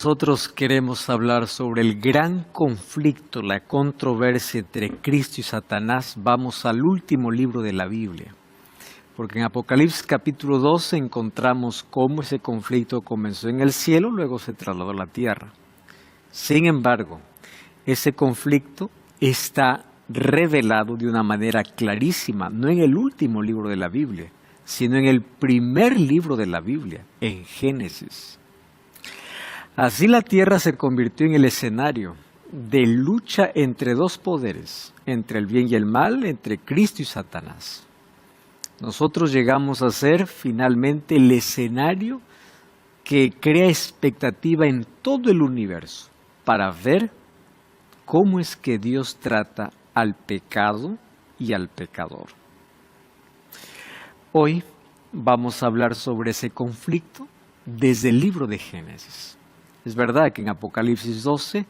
Nosotros queremos hablar sobre el gran conflicto, la controversia entre Cristo y Satanás. Vamos al último libro de la Biblia, porque en Apocalipsis capítulo 12 encontramos cómo ese conflicto comenzó en el cielo, luego se trasladó a la tierra. Sin embargo, ese conflicto está revelado de una manera clarísima, no en el último libro de la Biblia, sino en el primer libro de la Biblia, en Génesis. Así la tierra se convirtió en el escenario de lucha entre dos poderes, entre el bien y el mal, entre Cristo y Satanás. Nosotros llegamos a ser finalmente el escenario que crea expectativa en todo el universo para ver cómo es que Dios trata al pecado y al pecador. Hoy vamos a hablar sobre ese conflicto desde el libro de Génesis. Es verdad que en Apocalipsis 12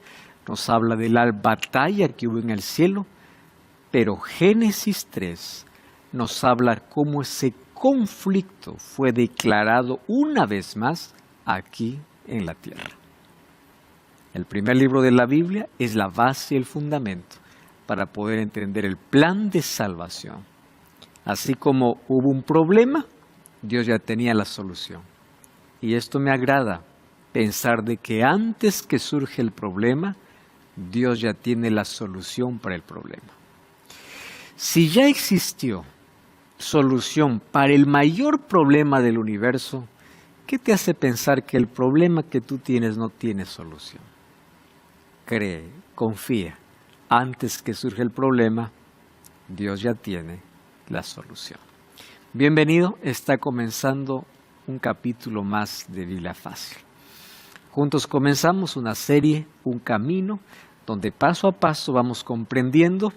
nos habla de la batalla que hubo en el cielo, pero Génesis 3 nos habla cómo ese conflicto fue declarado una vez más aquí en la tierra. El primer libro de la Biblia es la base y el fundamento para poder entender el plan de salvación. Así como hubo un problema, Dios ya tenía la solución. Y esto me agrada. Pensar de que antes que surge el problema, Dios ya tiene la solución para el problema. Si ya existió solución para el mayor problema del universo, ¿qué te hace pensar que el problema que tú tienes no tiene solución? Cree, confía, antes que surge el problema, Dios ya tiene la solución. Bienvenido, está comenzando un capítulo más de Biblia Fácil. Juntos comenzamos una serie, un camino, donde paso a paso vamos comprendiendo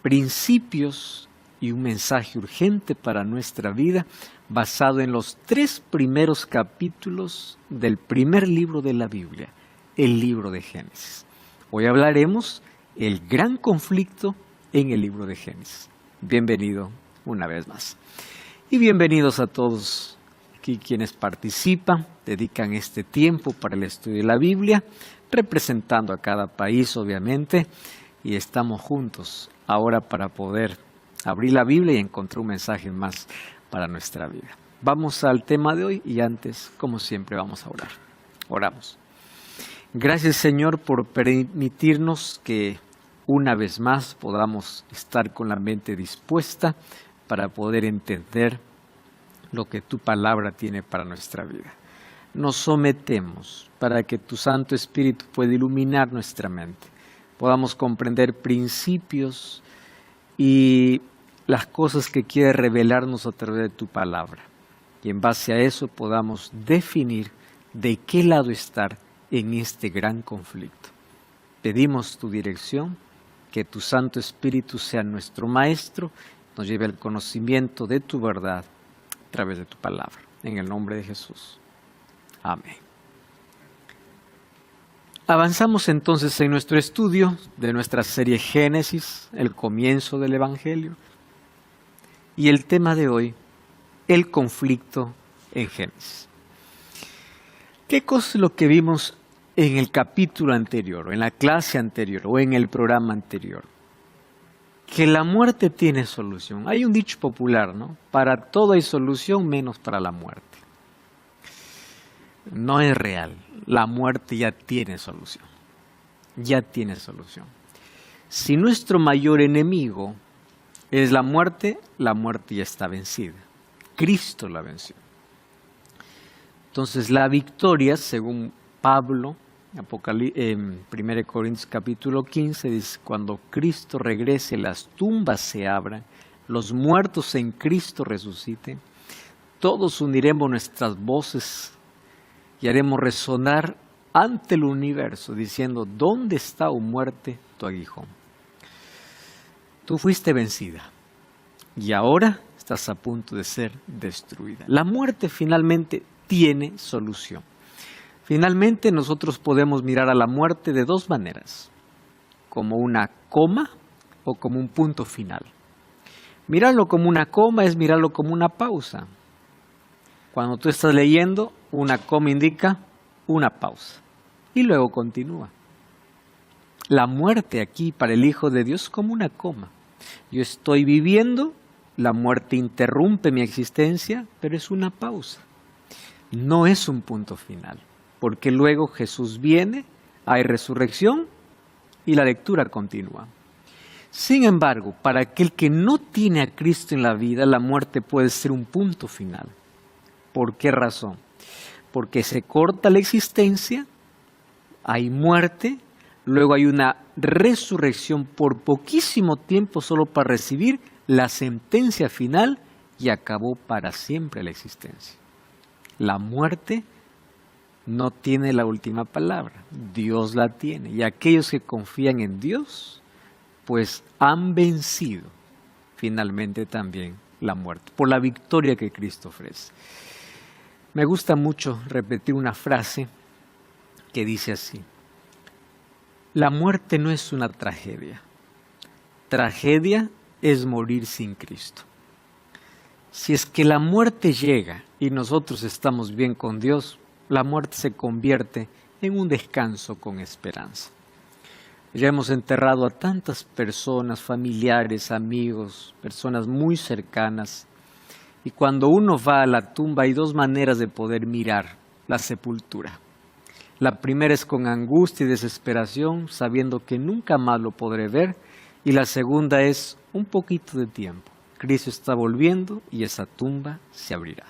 principios y un mensaje urgente para nuestra vida basado en los 3 primeros capítulos del primer libro de la Biblia, el libro de Génesis. Hoy hablaremos el gran conflicto en el libro de Génesis. Bienvenido una vez más. Y bienvenidos a todos aquí quienes participan, dedican este tiempo para el estudio de la Biblia, representando a cada país obviamente, y estamos juntos ahora para poder abrir la Biblia y encontrar un mensaje más para nuestra vida. Vamos al tema de hoy y antes, como siempre, vamos a orar. Oramos. Gracias, Señor, por permitirnos que una vez más podamos estar con la mente dispuesta para poder entender lo que tu palabra tiene para nuestra vida. Nos sometemos para que tu Santo Espíritu pueda iluminar nuestra mente, podamos comprender principios y las cosas que quiere revelarnos a través de tu palabra. Y en base a eso podamos definir de qué lado estar en este gran conflicto. Pedimos tu dirección, que tu Santo Espíritu sea nuestro Maestro, nos lleve al conocimiento de tu verdad a través de tu palabra. En el nombre de Jesús. Amén. Avanzamos entonces en nuestro estudio de nuestra serie Génesis, el comienzo del Evangelio. Y el tema de hoy, el conflicto en Génesis. ¿Qué cosa es lo que vimos en el capítulo anterior, o en la clase anterior, o en el programa anterior? Que la muerte tiene solución. Hay un dicho popular, ¿no? Para todo hay solución menos para la muerte. No es real. La muerte ya tiene solución. Ya tiene solución. Si nuestro mayor enemigo es la muerte ya está vencida. Cristo la venció. Entonces la victoria, según Pablo, en 1 Corintios capítulo 15, dice, cuando Cristo regrese, las tumbas se abran, los muertos en Cristo resuciten, todos uniremos nuestras voces y haremos resonar ante el universo, diciendo, ¿dónde está, oh muerte, tu aguijón? Tú fuiste vencida y ahora estás a punto de ser destruida. La muerte finalmente tiene solución. Finalmente nosotros podemos mirar a la muerte de 2 maneras, como una coma o como un punto final. Mirarlo como una coma es mirarlo como una pausa. Cuando tú estás leyendo, una coma indica una pausa. Y luego continúa. La muerte aquí para el Hijo de Dios es como una coma. Yo estoy viviendo, la muerte interrumpe mi existencia, pero es una pausa. No es un punto final, porque luego Jesús viene, hay resurrección y la lectura continúa. Sin embargo, para aquel que no tiene a Cristo en la vida, la muerte puede ser un punto final. ¿Por qué razón? Porque se corta la existencia, hay muerte, luego hay una resurrección por poquísimo tiempo solo para recibir la sentencia final y acabó para siempre la existencia. La muerte no tiene la última palabra, Dios la tiene. Y aquellos que confían en Dios, pues han vencido finalmente también la muerte, por la victoria que Cristo ofrece. Me gusta mucho repetir una frase que dice así: la muerte no es una tragedia. Tragedia es morir sin Cristo. Si es que la muerte llega y nosotros estamos bien con Dios, la muerte se convierte en un descanso con esperanza. Ya hemos enterrado a tantas personas, familiares, amigos, personas muy cercanas, y cuando uno va a la tumba hay dos maneras de poder mirar la sepultura. La primera es con angustia y desesperación, sabiendo que nunca más lo podré ver, y la segunda es un poquito de tiempo. Cristo está volviendo y esa tumba se abrirá.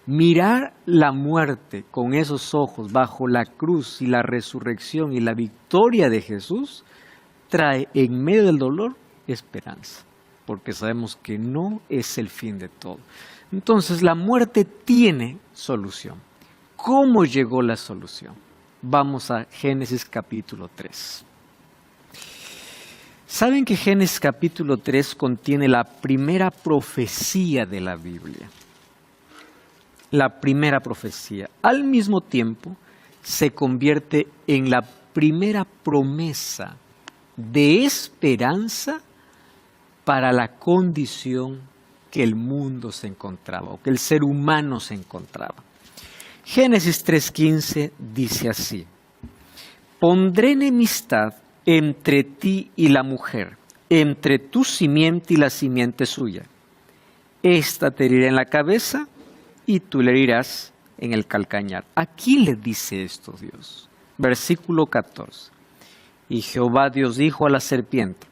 Mirar la muerte con esos ojos bajo la cruz y la resurrección y la victoria de Jesús trae en medio del dolor esperanza, porque sabemos que no es el fin de todo. Entonces la muerte tiene solución. ¿Cómo llegó la solución? Vamos a Génesis capítulo 3. ¿Saben que Génesis capítulo 3 contiene la primera profecía de la Biblia? La primera profecía. Al mismo tiempo, se convierte en la primera promesa de esperanza para la condición que el mundo se encontraba, o que el ser humano se encontraba. Génesis 3:15 dice así: pondré enemistad entre ti y la mujer, entre tu simiente y la simiente suya. Esta te herirá en la cabeza y tú le herirás en el calcañar. ¿A quién le dice esto Dios? Versículo 14. Y Jehová Dios dijo a la serpiente: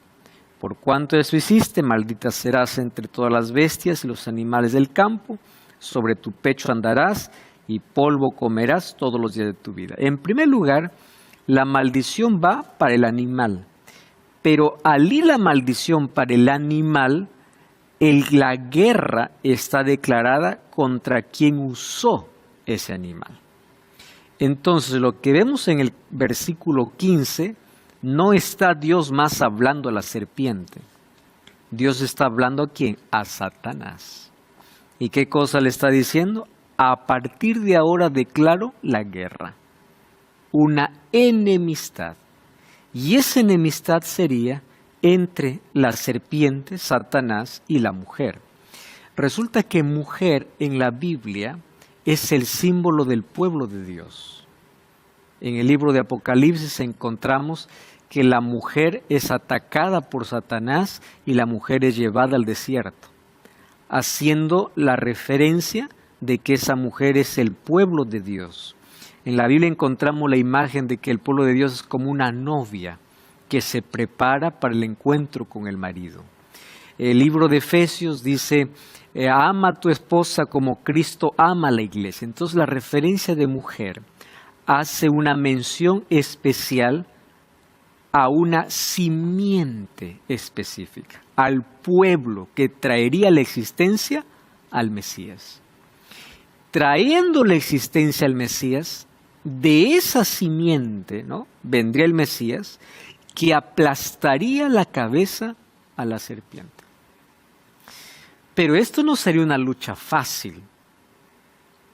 por cuanto eso hiciste, maldita serás entre todas las bestias y los animales del campo, sobre tu pecho andarás y polvo comerás todos los días de tu vida. En primer lugar, la maldición va para el animal, pero al ir la maldición para el animal, la guerra está declarada contra quien usó ese animal. Entonces, lo que vemos en el versículo 15, no está Dios más hablando a la serpiente. Dios está hablando ¿a quién? A Satanás. ¿Y qué cosa le está diciendo? A partir de ahora declaro la guerra, una enemistad. Y esa enemistad sería entre la serpiente, Satanás, y la mujer. Resulta que mujer en la Biblia es el símbolo del pueblo de Dios. En el libro de Apocalipsis encontramos que la mujer es atacada por Satanás y la mujer es llevada al desierto, haciendo la referencia de que esa mujer es el pueblo de Dios. En la Biblia encontramos la imagen de que el pueblo de Dios es como una novia que se prepara para el encuentro con el marido. El libro de Efesios dice: ama a tu esposa como Cristo ama a la iglesia. Entonces la referencia de mujer hace una mención especial a una simiente específica, al pueblo que traería la existencia al Mesías. Trayendo la existencia al Mesías, de esa simiente, ¿no?, vendría el Mesías que aplastaría la cabeza a la serpiente. Pero esto no sería una lucha fácil.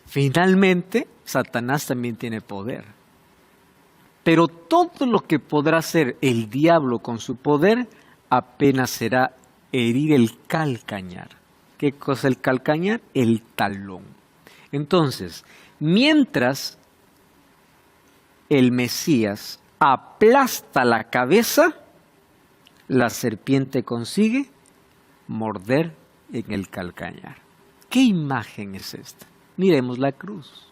Finalmente, Satanás también tiene poder. Pero todo lo que podrá hacer el diablo con su poder apenas será herir el calcañar. ¿Qué cosa es el calcañar? El talón. Entonces, mientras el Mesías aplasta la cabeza, la serpiente consigue morder en el calcañar. ¿Qué imagen es esta? Miremos la cruz.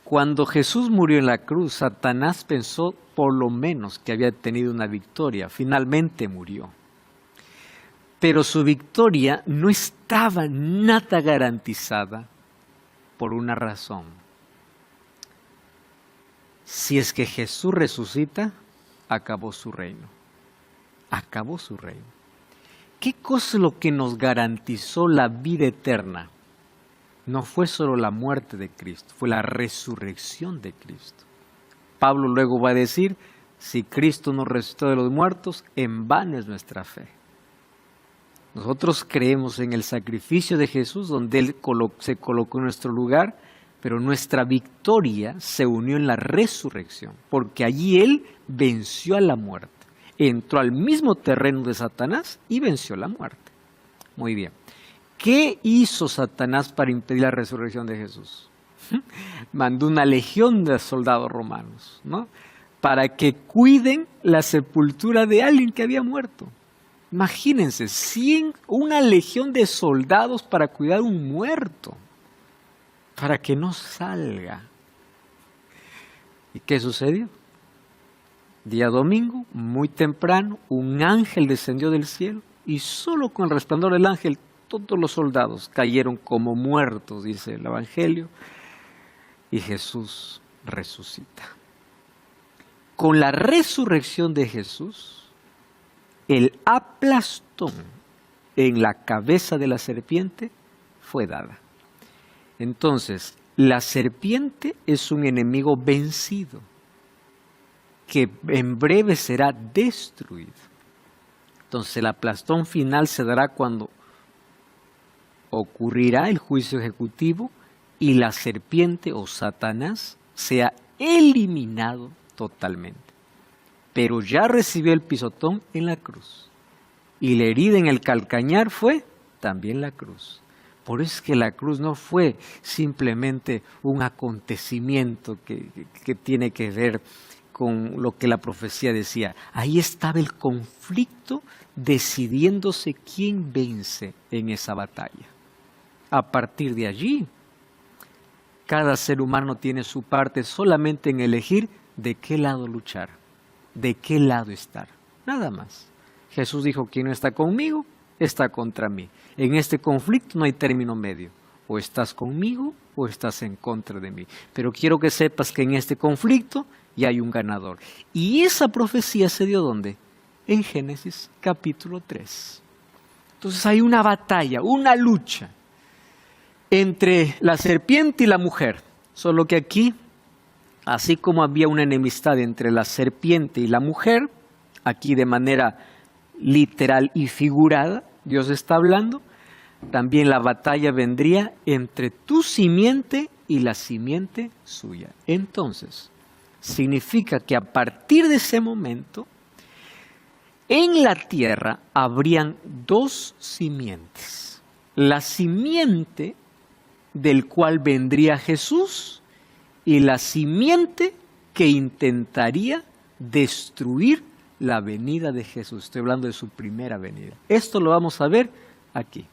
Cuando Jesús murió en la cruz, Satanás pensó por lo menos que había tenido una victoria. Finalmente murió. Pero su victoria no estaba nada garantizada por una razón. Si es que Jesús resucita, acabó su reino. Acabó su reino. ¿Qué cosa es lo que nos garantizó la vida eterna? No fue solo la muerte de Cristo, fue la resurrección de Cristo. Pablo luego va a decir, si Cristo nos resucitó de los muertos, en vano es nuestra fe. Nosotros creemos en el sacrificio de Jesús, donde Él se colocó en nuestro lugar, pero nuestra victoria se unió en la resurrección, porque allí Él venció a la muerte. Entró al mismo terreno de Satanás y venció la muerte. Muy bien. ¿Qué hizo Satanás para impedir la resurrección de Jesús? Mandó una legión de soldados romanos, ¿no? Para que cuiden la sepultura de alguien que había muerto. Imagínense, una legión de soldados para cuidar un muerto, para que no salga. ¿Y qué sucedió? Día domingo, muy temprano, un ángel descendió del cielo y solo con el resplandor del ángel todos los soldados cayeron como muertos, dice el Evangelio, y Jesús resucita. Con la resurrección de Jesús, el aplastón en la cabeza de la serpiente fue dada. Entonces, la serpiente es un enemigo vencido, que en breve será destruido. Entonces, el aplastón final se dará cuando ocurrirá el juicio ejecutivo y la serpiente o Satanás sea eliminado totalmente. Pero ya recibió el pisotón en la cruz y la herida en el calcañar fue también la cruz. Por eso es que la cruz no fue simplemente un acontecimiento que tiene que ver con lo que la profecía decía. Ahí estaba el conflicto decidiéndose quién vence en esa batalla. A partir de allí, cada ser humano tiene su parte solamente en elegir de qué lado luchar, de qué lado estar, nada más. Jesús dijo, quien no está conmigo, está contra mí. En este conflicto no hay término medio, o estás conmigo o estás en contra de mí. Pero quiero que sepas que en este conflicto ya hay un ganador. Y esa profecía se dio ¿dónde? En Génesis capítulo 3. Entonces hay una batalla, una lucha entre la serpiente y la mujer, solo que aquí, así como había una enemistad entre la serpiente y la mujer, aquí de manera literal y figurada, Dios está hablando, también la batalla vendría entre tu simiente y la simiente suya. Entonces, significa que a partir de ese momento, en la tierra habrían dos simientes. La simiente del cual vendría Jesús y la simiente que intentaría destruir la venida de Jesús. Estoy hablando de su primera venida. Esto lo vamos a ver aquí.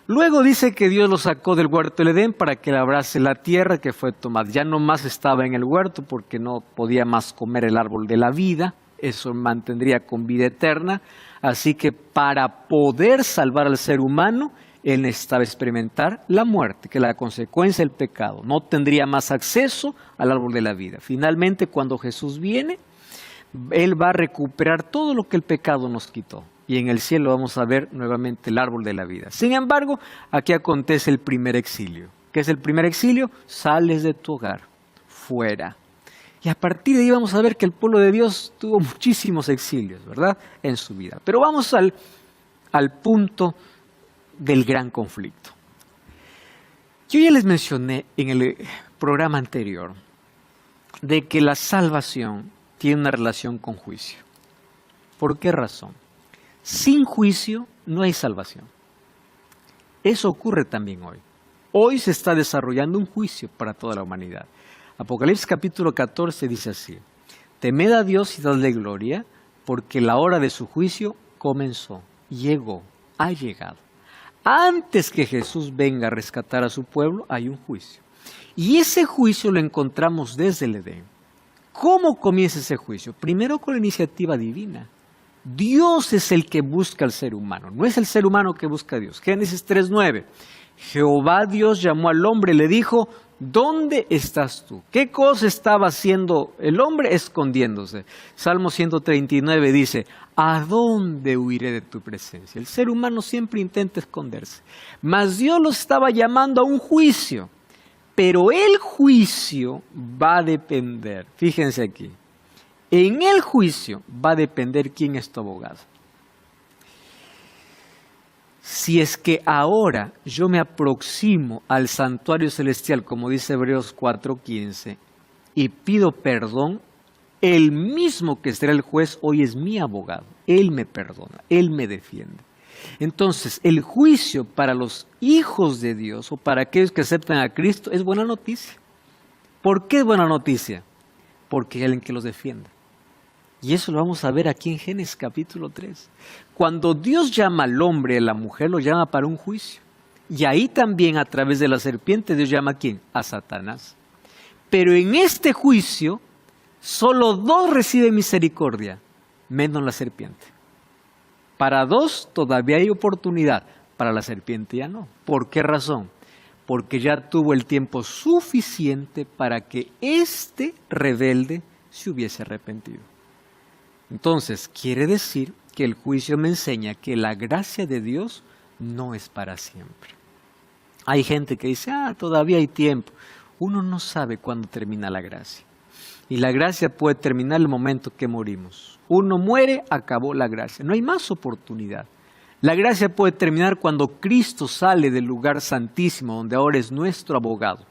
Luego dice que Dios lo sacó del huerto del Edén para que labrase la tierra que fue tomada. Ya no más estaba en el huerto porque no podía más comer el árbol de la vida. Eso mantendría con vida eterna. Así que para poder salvar al ser humano, Él necesitaba experimentar la muerte, que es la consecuencia del pecado. No tendría más acceso al árbol de la vida. Finalmente, cuando Jesús viene, Él va a recuperar todo lo que el pecado nos quitó. Y en el cielo vamos a ver nuevamente el árbol de la vida. Sin embargo, aquí acontece el primer exilio. ¿Qué es el primer exilio? Sales de tu hogar, fuera. Y a partir de ahí vamos a ver que el pueblo de Dios tuvo muchísimos exilios, ¿verdad? En su vida. Pero vamos al punto del gran conflicto. Yo ya les mencioné en el programa anterior de que la salvación tiene una relación con juicio. ¿Por qué razón? Sin juicio no hay salvación. Eso ocurre también hoy. Hoy se está desarrollando un juicio para toda la humanidad. Apocalipsis capítulo 14 dice así: temed a Dios y dadle gloria, porque la hora de su juicio comenzó, llegó, ha llegado. Antes que Jesús venga a rescatar a su pueblo, hay un juicio. Y ese juicio lo encontramos desde el Edén. ¿Cómo comienza ese juicio? Primero con la iniciativa divina. Dios es el que busca al ser humano, no es el ser humano que busca a Dios. Génesis 3:9. Jehová Dios llamó al hombre y le dijo: ¿dónde estás tú? ¿Qué cosa estaba haciendo el hombre? Escondiéndose. Salmo 139 dice: ¿a dónde huiré de tu presencia? El ser humano siempre intenta esconderse. Mas Dios los estaba llamando a un juicio. Pero el juicio va a depender, fíjense aquí, en el juicio va a depender quién es tu abogado. Si es que ahora yo me aproximo al santuario celestial, como dice Hebreos 4:15, y pido perdón, el mismo que será el juez hoy es mi abogado. Él me perdona, Él me defiende. Entonces, el juicio para los hijos de Dios o para aquellos que aceptan a Cristo es buena noticia. ¿Por qué es buena noticia? Porque hay alguien que los defienda. Y eso lo vamos a ver aquí en Génesis capítulo 3. Cuando Dios llama al hombre y a la mujer, lo llama para un juicio. Y ahí también a través de la serpiente Dios llama ¿a quién? A Satanás. Pero en este juicio, solo dos reciben misericordia, menos la serpiente. Para dos todavía hay oportunidad, para la serpiente ya no. ¿Por qué razón? Porque ya tuvo el tiempo suficiente para que este rebelde se hubiese arrepentido. Entonces, quiere decir que el juicio me enseña que la gracia de Dios no es para siempre. Hay gente que dice, todavía hay tiempo. Uno no sabe cuándo termina la gracia. Y la gracia puede terminar el momento que morimos. Uno muere, acabó la gracia. No hay más oportunidad. La gracia puede terminar cuando Cristo sale del lugar santísimo, donde ahora es nuestro abogado.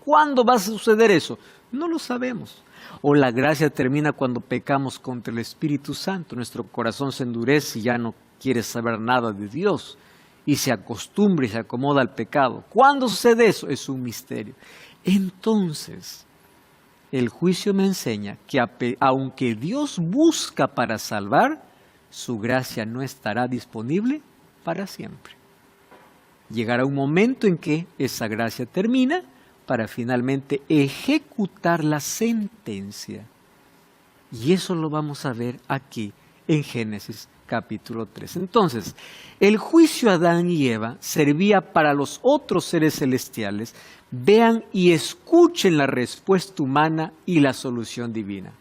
¿Cuándo va a suceder eso? No lo sabemos. O la gracia termina cuando pecamos contra el Espíritu Santo. Nuestro corazón se endurece y ya no quiere saber nada de Dios. Y se acostumbra y se acomoda al pecado. ¿Cuándo sucede eso? Es un misterio. Entonces, el juicio me enseña que aunque Dios busca para salvar, su gracia no estará disponible para siempre. Llegará un momento en que esa gracia termina para finalmente ejecutar la sentencia. Y eso lo vamos a ver aquí en Génesis capítulo 3. Entonces, el juicio a Adán y Eva servía para los otros seres celestiales. Vean y escuchen la respuesta humana y la solución divina.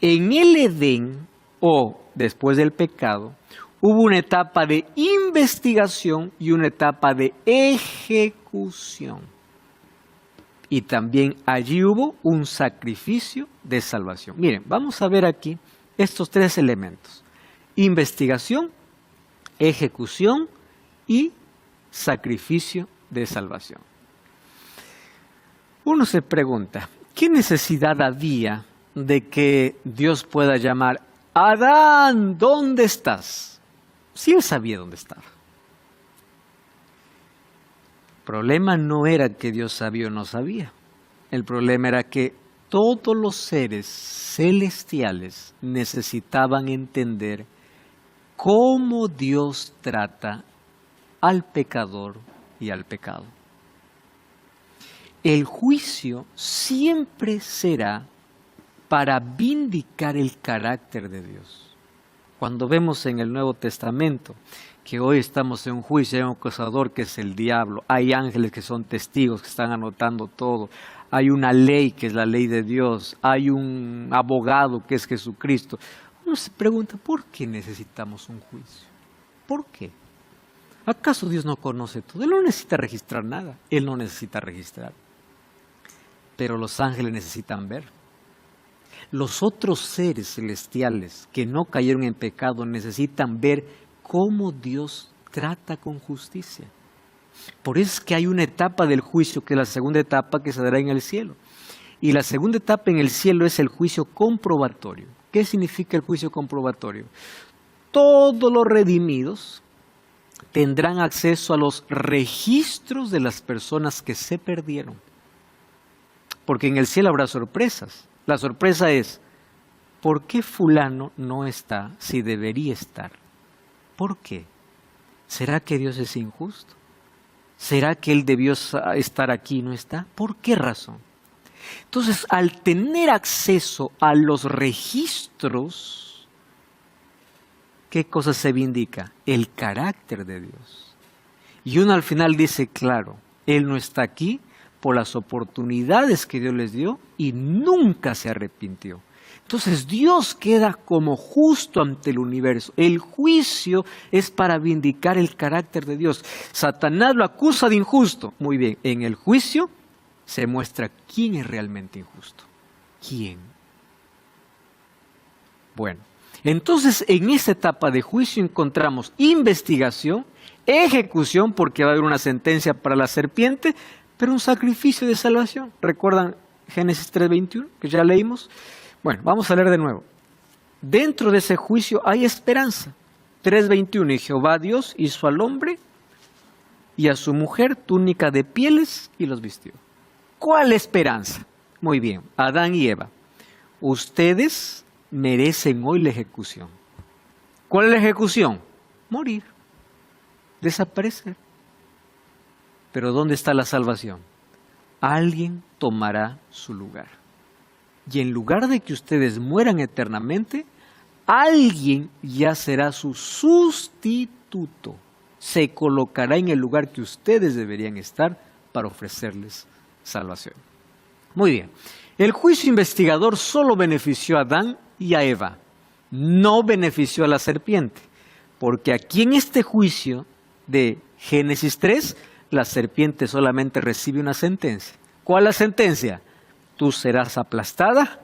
En el Edén, o después del pecado, hubo una etapa de investigación y una etapa de ejecución. Y también allí hubo un sacrificio de salvación. Miren, vamos a ver aquí estos tres elementos: investigación, ejecución y sacrificio de salvación. Uno se pregunta, ¿qué necesidad había de que Dios pueda llamar: Adán, ¿dónde estás? Si él sabía dónde estaba. El problema no era que Dios sabía o no sabía. El problema era que todos los seres celestiales necesitaban entender cómo Dios trata al pecador y al pecado. El juicio siempre será para vindicar el carácter de Dios. Cuando vemos en el Nuevo Testamento que hoy estamos en un juicio, hay un acusador que es el diablo, hay ángeles que son testigos, que están anotando todo, hay una ley que es la ley de Dios, hay un abogado que es Jesucristo. Uno se pregunta, ¿por qué necesitamos un juicio? ¿Por qué? ¿Acaso Dios no conoce todo? Él no necesita registrar nada, Él no necesita registrar. Pero los ángeles necesitan ver. Los otros seres celestiales que no cayeron en pecado necesitan ver cómo Dios trata con justicia. Por eso es que hay una etapa del juicio, que es la segunda etapa que se dará en el cielo. Y la segunda etapa en el cielo es el juicio comprobatorio. ¿Qué significa el juicio comprobatorio? Todos los redimidos tendrán acceso a los registros de las personas que se perdieron. porque en el cielo habrá sorpresas. La sorpresa es, ¿por qué fulano no está si debería estar? ¿Por qué? ¿Será que Dios es injusto? ¿Será que Él debió estar aquí y no está? ¿Por qué razón? Entonces, al tener acceso a los registros, ¿qué cosa se vindica? El carácter de Dios. Y uno al final dice, claro, Él no está aquí por las oportunidades que Dios les dio y nunca se arrepintió. Entonces Dios queda como justo ante el universo. El juicio es para vindicar el carácter de Dios. Satanás lo acusa de injusto. Muy bien, en el juicio se muestra quién es realmente injusto. ¿Quién? Bueno, entonces en esta etapa de juicio encontramos investigación, ejecución, porque va a haber una sentencia para la serpiente, pero un sacrificio de salvación. ¿Recuerdan Génesis 3:21, que ya leímos? Bueno, vamos a leer de nuevo. Dentro de ese juicio hay esperanza. 3:21, y Jehová Dios hizo al hombre y a su mujer túnica de pieles y los vistió. ¿Cuál esperanza? Muy bien, Adán y Eva. Ustedes merecen hoy la ejecución. ¿Cuál es la ejecución? Morir, desaparecer. Pero ¿dónde está la salvación? Alguien tomará su lugar. Y en lugar de que ustedes mueran eternamente, alguien ya será su sustituto. Se colocará en el lugar que ustedes deberían estar para ofrecerles salvación. Muy bien. El juicio investigador solo benefició a Adán y a Eva. No benefició a la serpiente. Porque aquí en este juicio de Génesis 3, la serpiente solamente recibe una sentencia. ¿Cuál es la sentencia? Tú serás aplastada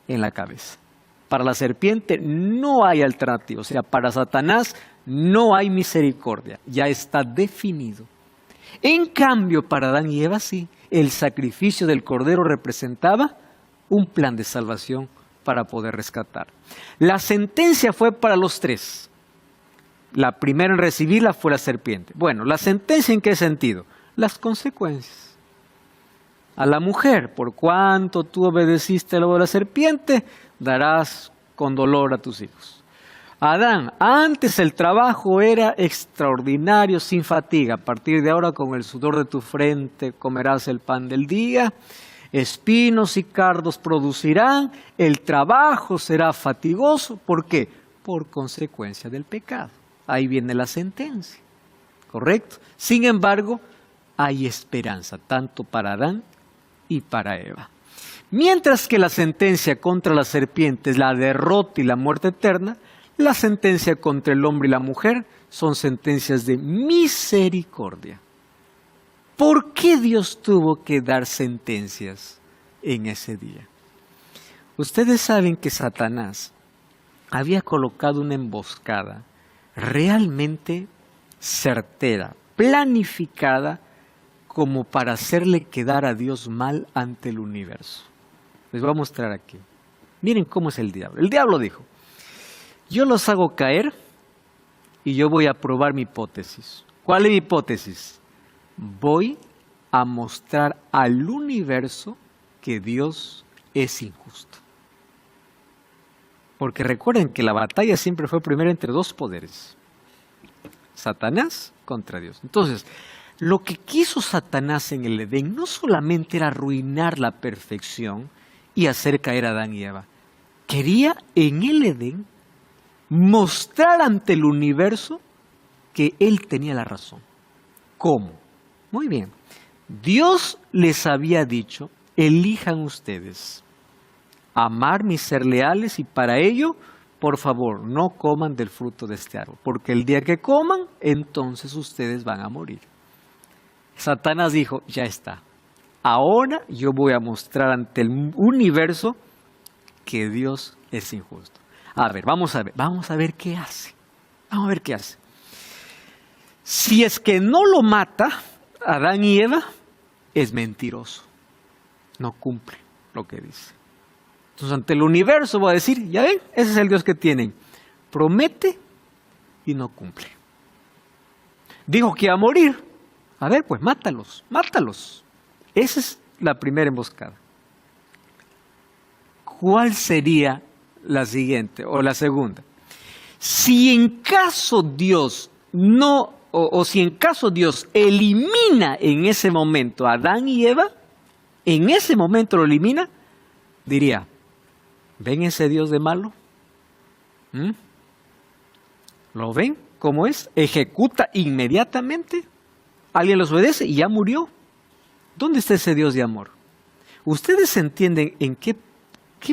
en la cabeza. Para la serpiente no hay alternativa, o sea, para Satanás no hay misericordia, ya está definido. En cambio, para Adán y Eva sí, el sacrificio del cordero representaba un plan de salvación para poder rescatar. La sentencia fue para los tres. La primera en recibirla fue la serpiente. Bueno, ¿la sentencia en qué sentido? Las consecuencias. A la mujer, por cuanto tú obedeciste a lo de la serpiente, darás con dolor a tus hijos. Adán, antes el trabajo era extraordinario, sin fatiga. A partir de ahora, con el sudor de tu frente, comerás el pan del día. Espinos y cardos producirán. El trabajo será fatigoso. ¿Por qué? Por consecuencia del pecado. Ahí viene la sentencia. ¿Correcto? Sin embargo, hay esperanza, tanto para Adán y para Eva. Mientras que la sentencia contra la serpiente es la derrota y la muerte eterna, la sentencia contra el hombre y la mujer son sentencias de misericordia. ¿Por qué Dios tuvo que dar sentencias en ese día? Ustedes saben que Satanás había colocado una emboscada realmente certera, planificada, como para hacerle quedar a Dios mal ante el universo. Les voy a mostrar aquí. Miren cómo es el diablo. El diablo dijo, yo los hago caer y yo voy a probar mi hipótesis. ¿Cuál es mi hipótesis? Voy a mostrar al universo que Dios es injusto. Porque recuerden que la batalla siempre fue primero entre dos poderes. Satanás contra Dios. Entonces, lo que quiso Satanás en el Edén no solamente era arruinar la perfección y hacer caer a Adán y Eva. Quería en el Edén mostrar ante el universo que él tenía la razón. ¿Cómo? Muy bien. Dios les había dicho, elijan ustedes amarme y ser leales, y para ello, por favor, no coman del fruto de este árbol, porque el día que coman, entonces ustedes van a morir. Satanás dijo, ya está, ahora yo voy a mostrar ante el universo que Dios es injusto. A ver, vamos a ver qué hace. Vamos a ver qué hace. Si es que no lo mata, Adán y Eva, es mentiroso. No cumple lo que dice. Entonces ante el universo va a decir, ya ven, ese es el Dios que tienen. Promete y no cumple. Dijo que iba a morir. A ver, pues mátalos, mátalos. Esa es la primera emboscada. ¿cuál sería la siguiente o la segunda? Si en caso Dios no, o si en caso Dios elimina en ese momento a Adán y Eva, en ese momento lo elimina, diría, ¿ven ese Dios de malo? ¿Lo ven cómo es? Ejecuta inmediatamente. Alguien los obedece y ya murió. ¿Dónde está ese Dios de amor? ¿Ustedes entienden en qué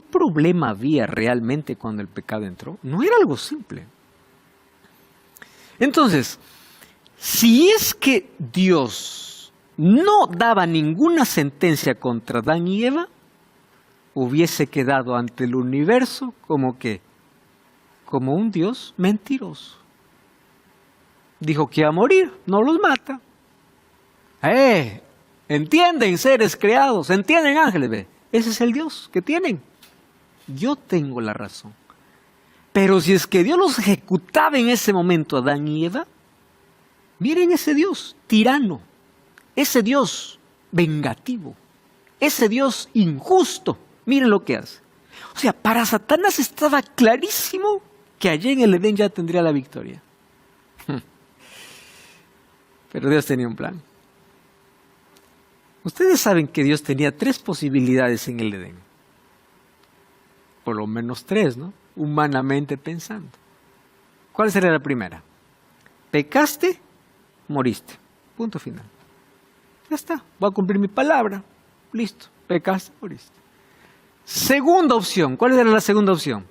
problema había realmente cuando el pecado entró? No era algo simple. Entonces, si es que Dios no daba ninguna sentencia contra Adán y Eva, hubiese quedado ante el universo como que, como un Dios mentiroso. Dijo que iba a morir, no los mata. ¿Entienden seres creados? ¿Entienden ángeles? ¿Ve? Ese es el Dios que tienen. Yo tengo la razón. Pero si es que Dios los ejecutaba en ese momento, Adán y Eva, miren ese Dios tirano, ese Dios vengativo, ese Dios injusto, miren lo que hace. O sea, para Satanás estaba clarísimo que allí en el Edén ya tendría la victoria. Pero Dios tenía un plan. Ustedes saben que Dios tenía 3 posibilidades en el Edén. Por lo menos 3, ¿no? Humanamente pensando. ¿Cuál sería la primera? Pecaste, moriste. Punto final. Ya está, voy a cumplir mi palabra. Listo, pecaste, moriste. Segunda opción, ¿cuál era la segunda opción?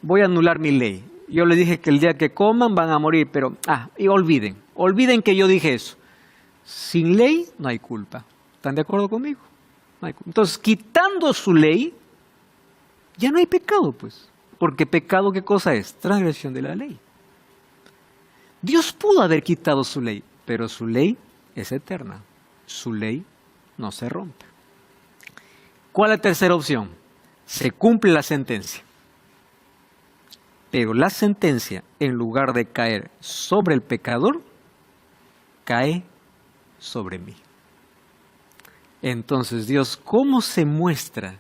Voy a anular mi ley. Yo les dije que el día que coman van a morir, pero y olviden que yo dije eso. Sin ley no hay culpa. ¿Están de acuerdo conmigo? No hay culpa. Entonces, quitando su ley, ya no hay pecado, pues. Porque pecado, ¿qué cosa es? Transgresión de la ley. Dios pudo haber quitado su ley, pero su ley es eterna. Su ley no se rompe. ¿Cuál es la tercera opción? Se cumple la sentencia. Pero la sentencia, en lugar de caer sobre el pecador, cae sobre mí. Entonces, Dios, ¿cómo se muestra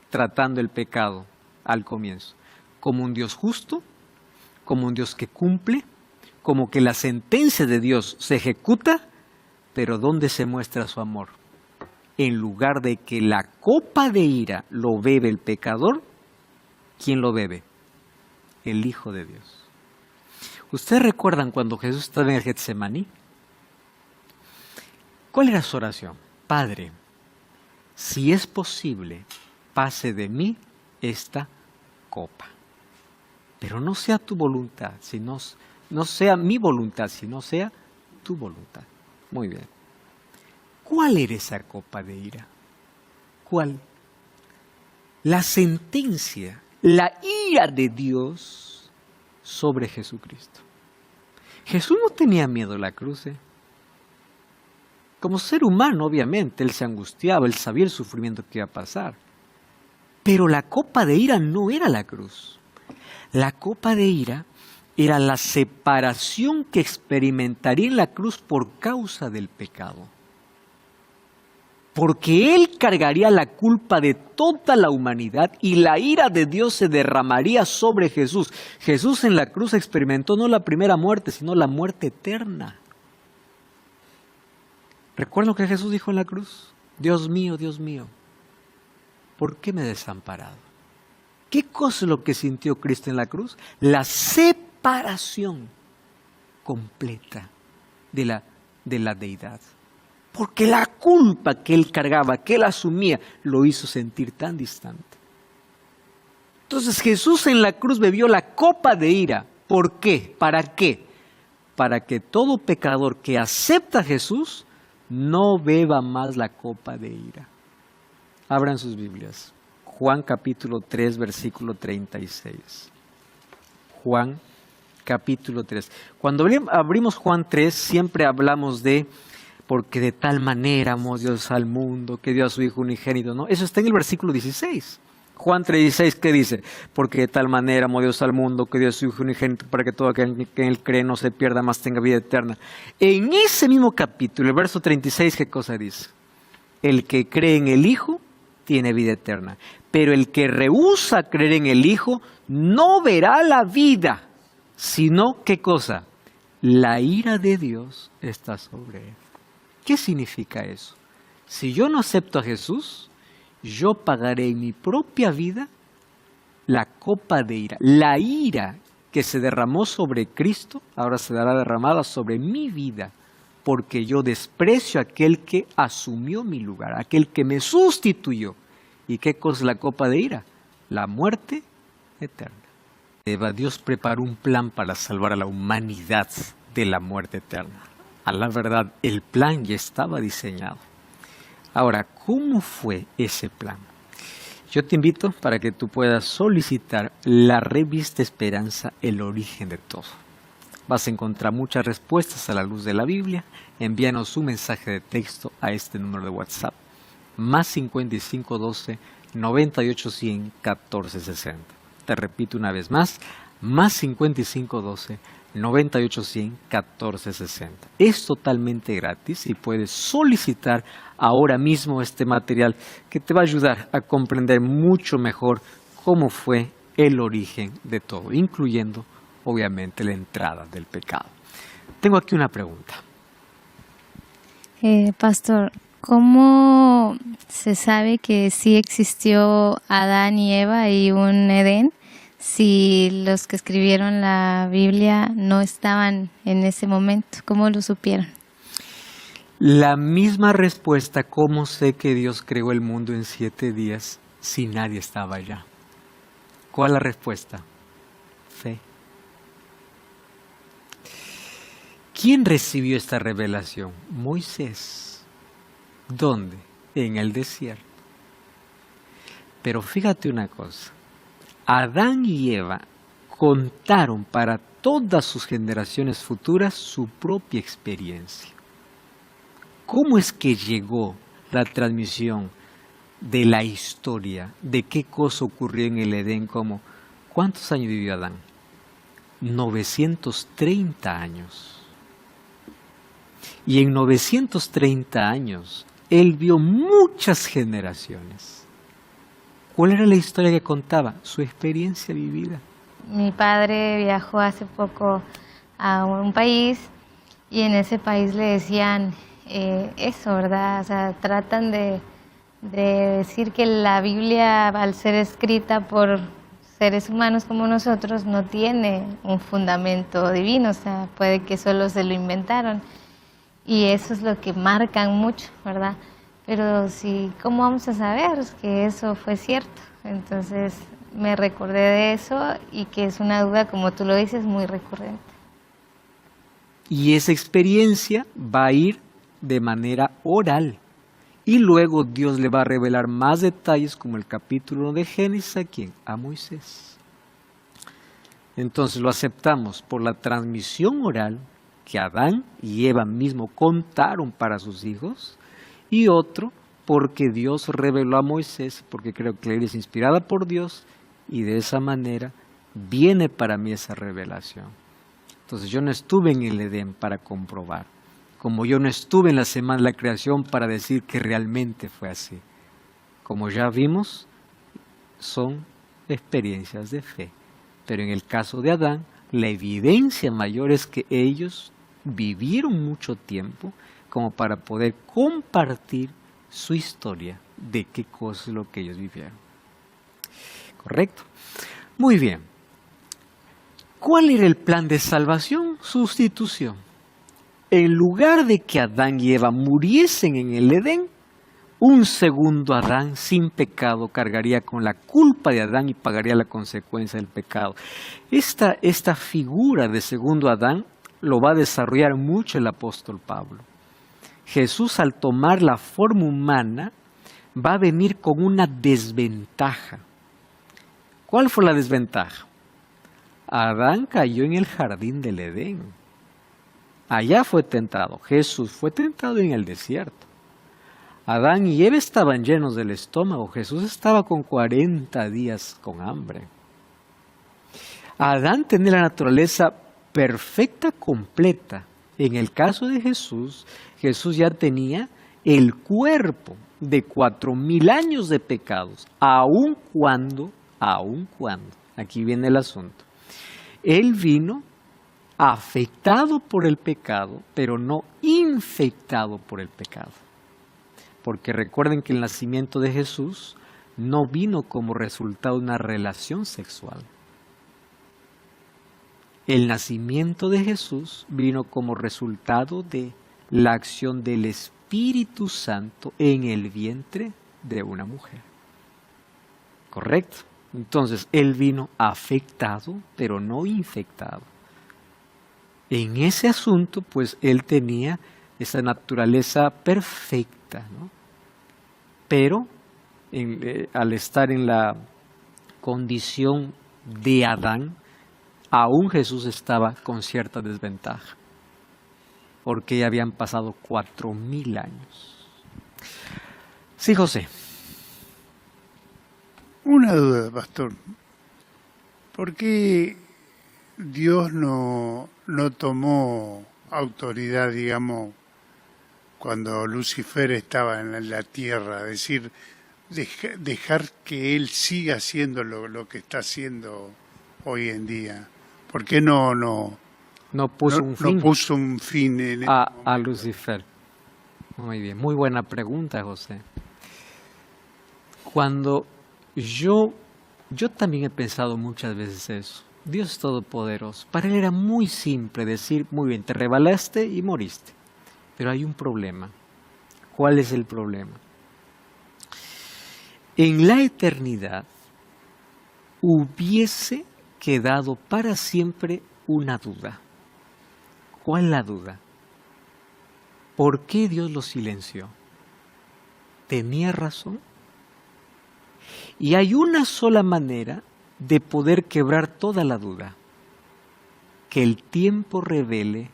tratando el pecado al comienzo? Como un Dios justo, como un Dios que cumple, como que la sentencia de Dios se ejecuta, pero ¿dónde se muestra su amor? En lugar de que la copa de ira lo bebe el pecador, ¿quién lo bebe? El Hijo de Dios. ¿Ustedes recuerdan cuando Jesús estaba en el Getsemaní? ¿Cuál era su oración? Padre, si es posible, pase de mí esta copa. Pero no sea tu voluntad, no sea mi voluntad, sino sea tu voluntad. Muy bien. ¿Cuál era esa copa de ira? ¿Cuál? La sentencia, la ira de Dios sobre Jesucristo. Jesús no tenía miedo a la cruz. Como ser humano, obviamente, él se angustiaba, él sabía el sufrimiento que iba a pasar. Pero la copa de ira no era la cruz. La copa de ira era la separación que experimentaría en la cruz por causa del pecado. Porque Él cargaría la culpa de toda la humanidad y la ira de Dios se derramaría sobre Jesús. Jesús en la cruz experimentó no la primera muerte, sino la muerte eterna. ¿Recuerdan lo que Jesús dijo en la cruz? Dios mío, ¿por qué me he desamparado? ¿Qué cosa es lo que sintió Cristo en la cruz? La separación completa de la deidad. Porque la culpa que él cargaba, que él asumía, lo hizo sentir tan distante. Entonces Jesús en la cruz bebió la copa de ira. ¿Por qué? ¿Para qué? Para que todo pecador que acepta a Jesús no beba más la copa de ira. Abran sus Biblias. Juan capítulo 3, versículo 36. Juan capítulo 3. Cuando abrimos Juan 3, siempre hablamos de porque de tal manera amó Dios al mundo, que dio a su Hijo unigénito, ¿no? Eso está en el versículo 16. Juan 3:16, ¿qué dice? Porque de tal manera amó Dios al mundo, que dio a su Hijo unigénito, para que todo aquel que en él cree no se pierda, mas tenga vida eterna. En ese mismo capítulo, el verso 36, ¿qué cosa dice? El que cree en el Hijo tiene vida eterna. Pero el que rehúsa creer en el Hijo no verá la vida, sino, ¿qué cosa? La ira de Dios está sobre él. ¿Qué significa eso? Si yo no acepto a Jesús, yo pagaré en mi propia vida la copa de ira. La ira que se derramó sobre Cristo, ahora será derramada sobre mi vida, porque yo desprecio a aquel que asumió mi lugar, aquel que me sustituyó. ¿Y qué cosa es la copa de ira? La muerte eterna. Dios preparó un plan para salvar a la humanidad de la muerte eterna. A la verdad, el plan ya estaba diseñado. Ahora, ¿cómo fue ese plan? Yo te invito para que tú puedas solicitar la revista Esperanza, el origen de todo. Vas a encontrar muchas respuestas a la luz de la Biblia. Envíanos un mensaje de texto a este número de WhatsApp. Más 5512 9810 1460. Te repito una vez más. Más 5512 9810 1460. Es totalmente gratis y puedes solicitar ahora mismo este material que te va a ayudar a comprender mucho mejor cómo fue el origen de todo, incluyendo obviamente la entrada del pecado. Tengo aquí una pregunta. Pastor, ¿cómo se sabe que sí existió Adán y Eva y un Edén si los que escribieron la Biblia no estaban en ese momento? ¿Cómo lo supieron? La misma respuesta, ¿cómo sé que Dios creó el mundo en 7 días si nadie estaba allá? ¿Cuál es la respuesta? Fe. ¿Quién recibió esta revelación? Moisés. ¿Dónde? En el desierto. Pero fíjate una cosa. Adán y Eva contaron para todas sus generaciones futuras su propia experiencia. ¿Cómo es que llegó la transmisión de la historia, de qué cosa ocurrió en el Edén? ¿Cuántos años vivió Adán? 930 años. Y en 930 años, él vio muchas generaciones. ¿Cuál era la historia que contaba? Su experiencia vivida. Mi padre viajó hace poco a un país y en ese país le decían eso, ¿verdad? O sea, tratan de decir que la Biblia, al ser escrita por seres humanos como nosotros, no tiene un fundamento divino, o sea, puede que solo se lo inventaron. Y eso es lo que marcan mucho, ¿verdad? Pero sí, ¿cómo vamos a saber que eso fue cierto? Entonces me recordé de eso y que es una duda, como tú lo dices, muy recurrente. Y esa experiencia va a ir de manera oral. Y luego Dios le va a revelar más detalles, como el capítulo de Génesis, ¿a quién? A Moisés. Entonces lo aceptamos por la transmisión oral que Adán y Eva mismo contaron para sus hijos, y otro porque Dios reveló a Moisés, porque creo que la Biblia es inspirada por Dios, y de esa manera viene para mí esa revelación. Entonces yo no estuve en el Edén para comprobar, como yo no estuve en la semana de la creación para decir que realmente fue así. Como ya vimos, son experiencias de fe, pero en el caso de Adán, la evidencia mayor es que ellos vivieron mucho tiempo como para poder compartir su historia de qué cosa es lo que ellos vivieron. ¿Correcto? Muy bien. ¿Cuál era el plan de salvación? Sustitución. En lugar de que Adán y Eva muriesen en el Edén, un segundo Adán sin pecado cargaría con la culpa de Adán y pagaría la consecuencia del pecado. Esta figura de segundo Adán lo va a desarrollar mucho el apóstol Pablo. Jesús, al tomar la forma humana, va a venir con una desventaja. ¿Cuál fue la desventaja? Adán cayó en el jardín del Edén. Allá fue tentado. Jesús fue tentado en el desierto. Adán y Eva estaban llenos del estómago. Jesús estaba con 40 días con hambre. Adán tenía la naturaleza perfecta, completa. En el caso de Jesús, Jesús ya tenía el cuerpo de 4000 años de pecados, aun cuando, aquí viene el asunto, Él vino afectado por el pecado, pero no infectado por el pecado. Porque recuerden que el nacimiento de Jesús no vino como resultado de una relación sexual. El nacimiento de Jesús vino como resultado de la acción del Espíritu Santo en el vientre de una mujer. ¿Correcto? Entonces, Él vino afectado, pero no infectado. En ese asunto, pues, Él tenía esa naturaleza perfecta, ¿no? Pero, al estar en la condición de Adán, aún Jesús estaba con cierta desventaja, porque ya habían pasado 4000 años. Sí, José. Una duda, pastor. ¿Por qué Dios no tomó autoridad, digamos, cuando Lucifer estaba en la tierra? Es decir, dejar que él siga haciendo lo que está haciendo hoy en día. ¿Por qué no puso un fin en a Lucifer? Muy bien, muy buena pregunta, José. Cuando yo también he pensado muchas veces eso. Dios es todopoderoso. Para Él era muy simple decir, muy bien, te rebelaste y moriste. Pero hay un problema. ¿Cuál es el problema? En la eternidad hubiese quedado para siempre una duda. ¿Cuál es la duda? ¿Por qué Dios lo silenció? ¿Tenía razón? Y hay una sola manera de poder quebrar toda la duda: que el tiempo revele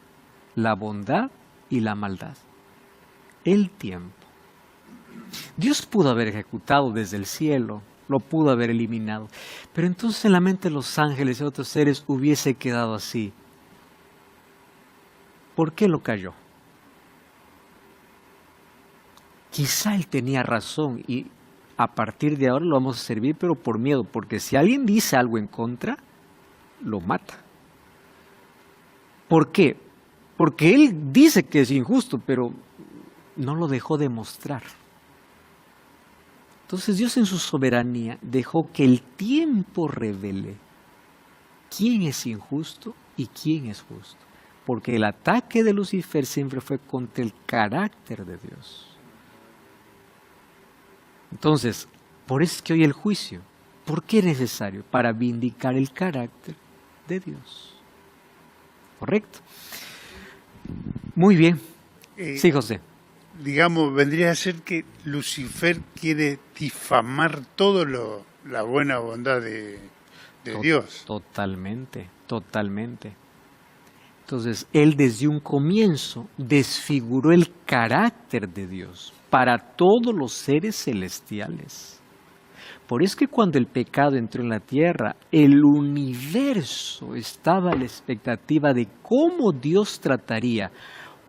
la bondad y la maldad. El tiempo. Dios pudo haber ejecutado desde el cielo, lo pudo haber eliminado, pero entonces en la mente de los ángeles y otros seres hubiese quedado así. ¿Por qué lo cayó? Quizá Él tenía razón y a partir de ahora lo vamos a servir, pero por miedo, porque si alguien dice algo en contra, lo mata. ¿Por qué? Porque Él dice que es injusto, pero no lo dejó demostrar. Entonces Dios en su soberanía dejó que el tiempo revele quién es injusto y quién es justo. Porque el ataque de Lucifer siempre fue contra el carácter de Dios. Entonces, por eso es que hoy el juicio. ¿Por qué es necesario? Para vindicar el carácter de Dios. ¿Correcto? Muy bien. Sí, José. Digamos, vendría a ser que Lucifer quiere difamar todo la buena bondad de Dios. Totalmente, totalmente. Entonces, él desde un comienzo desfiguró el carácter de Dios para todos los seres celestiales. Por eso es que cuando el pecado entró en la tierra, el universo estaba a la expectativa de cómo Dios trataría.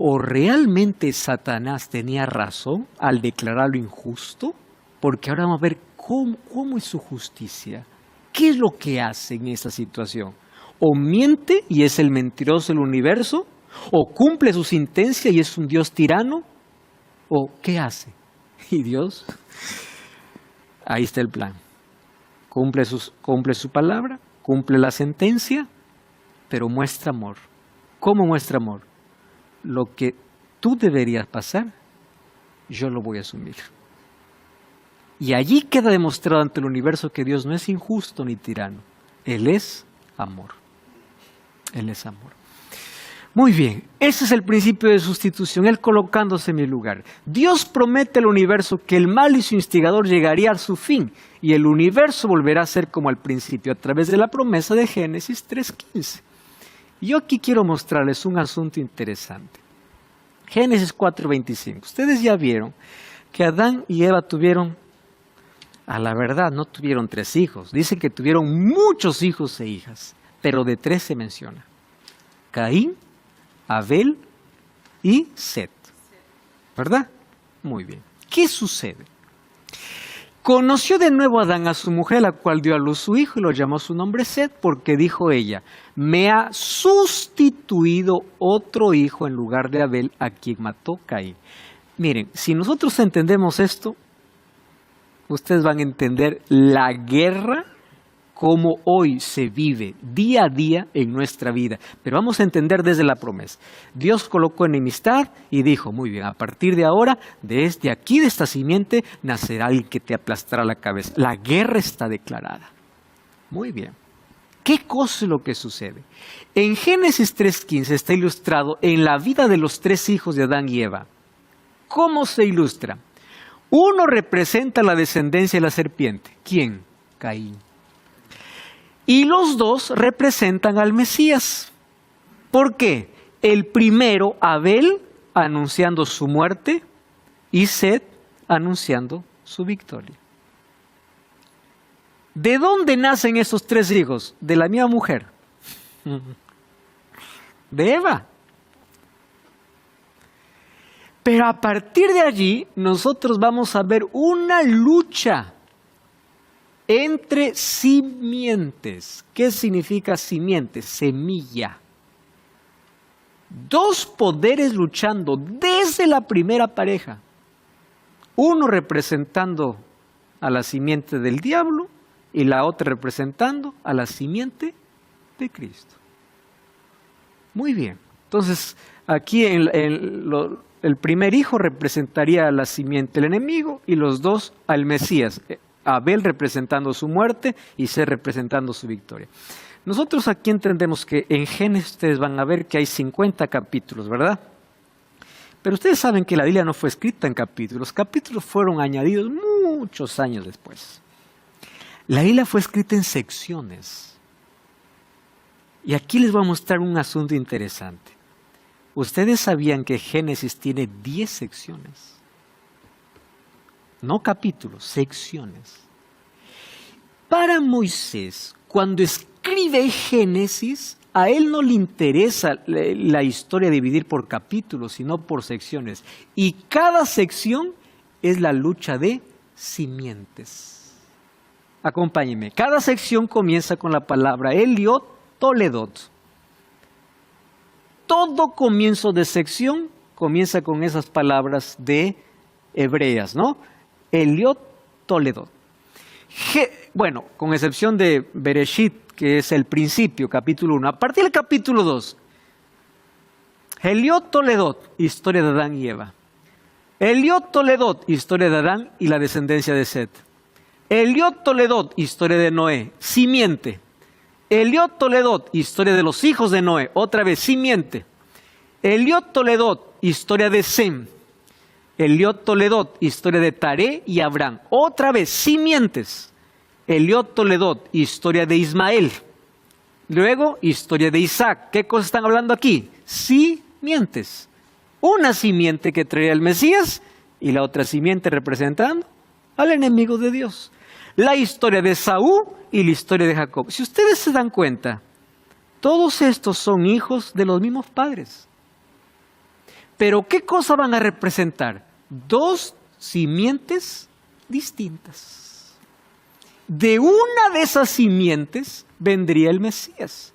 ¿O realmente Satanás tenía razón al declararlo injusto? Porque ahora vamos a ver cómo es su justicia. ¿Qué es lo que hace en esa situación? ¿O miente y es el mentiroso del universo? ¿O cumple su sentencia y es un Dios tirano? ¿O qué hace? Y Dios, ahí está el plan. Cumple su palabra, cumple la sentencia, pero muestra amor. ¿Cómo muestra amor? Lo que tú deberías pasar, yo lo voy a asumir. Y allí queda demostrado ante el universo que Dios no es injusto ni tirano. Él es amor. Él es amor. Muy bien, ese es el principio de sustitución, Él colocándose en mi lugar. Dios promete al universo que el mal y su instigador llegaría a su fin y el universo volverá a ser como al principio a través de la promesa de Génesis 3:15. Yo aquí quiero mostrarles un asunto interesante. Génesis 4:25. Ustedes ya vieron que Adán y Eva tuvieron, a la verdad, no tuvieron 3 hijos. Dicen que tuvieron muchos hijos e hijas, pero de 3 se menciona: Caín, Abel y Set. ¿Verdad? Muy bien. ¿Qué sucede? Conoció de nuevo Adán a su mujer, la cual dio a luz su hijo y lo llamó su nombre Set, porque dijo ella, me ha sustituido otro hijo en lugar de Abel, a quien mató Caín. Miren, si nosotros entendemos esto, ustedes van a entender la guerra como hoy se vive día a día en nuestra vida. Pero vamos a entender desde la promesa. Dios colocó enemistad y dijo, muy bien, a partir de ahora, desde aquí, de esta simiente, nacerá el que te aplastará la cabeza. La guerra está declarada. Muy bien. ¿Qué cosa es lo que sucede? En Génesis 3:15 está ilustrado en la vida de los tres hijos de Adán y Eva. ¿Cómo se ilustra? Uno representa la descendencia de la serpiente. ¿Quién? Caín. Y los dos representan al Mesías. ¿Por qué? El primero, Abel, anunciando su muerte, y Set, anunciando su victoria. ¿De dónde nacen esos tres hijos? De la misma mujer. De Eva. Pero a partir de allí, nosotros vamos a ver una lucha entre simientes. ¿Qué significa simiente? Semilla. Dos poderes luchando desde la primera pareja. Uno representando a la simiente del diablo y la otra representando a la simiente de Cristo. Muy bien. Entonces, aquí el primer hijo representaría a la simiente del enemigo y los dos al Mesías. Abel representando su muerte y Set representando su victoria. Nosotros aquí entendemos que en Génesis ustedes van a ver que hay 50 capítulos, ¿verdad? Pero ustedes saben que la Biblia no fue escrita en capítulos. Los capítulos fueron añadidos muchos años después. La Biblia fue escrita en secciones. Y aquí les voy a mostrar un asunto interesante. ¿Ustedes sabían que Génesis tiene 10 secciones? No capítulos, secciones. Para Moisés, cuando escribe Génesis, a él no le interesa la historia dividir por capítulos, sino por secciones. Y cada sección es la lucha de simientes. Acompáñenme. Cada sección comienza con la palabra Eliot Toledot. Todo comienzo de sección comienza con esas palabras de hebreas, ¿no? Eliot Toledot. Bueno, con excepción de Bereshit, que es el principio, capítulo 1. A partir del capítulo 2, Eliot Toledot, historia de Adán y Eva. Eliot Toledot, historia de Adán y la descendencia de Set. Eliot Toledot, historia de Noé, simiente. Eliot Toledot, historia de los hijos de Noé, otra vez, simiente. Eliot Toledot, historia de Sem. Eliot Toledot, historia de Taré y Abraham, otra vez, simientes. Eliot Toledot, historia de Ismael. Luego, historia de Isaac. ¿Qué cosas están hablando aquí? Simientes. Una simiente que traía el Mesías y la otra simiente representando al enemigo de Dios. La historia de Saúl y la historia de Jacob. Si ustedes se dan cuenta, todos estos son hijos de los mismos padres. Pero ¿qué cosa van a representar? Dos simientes distintas. De una de esas simientes vendría el Mesías.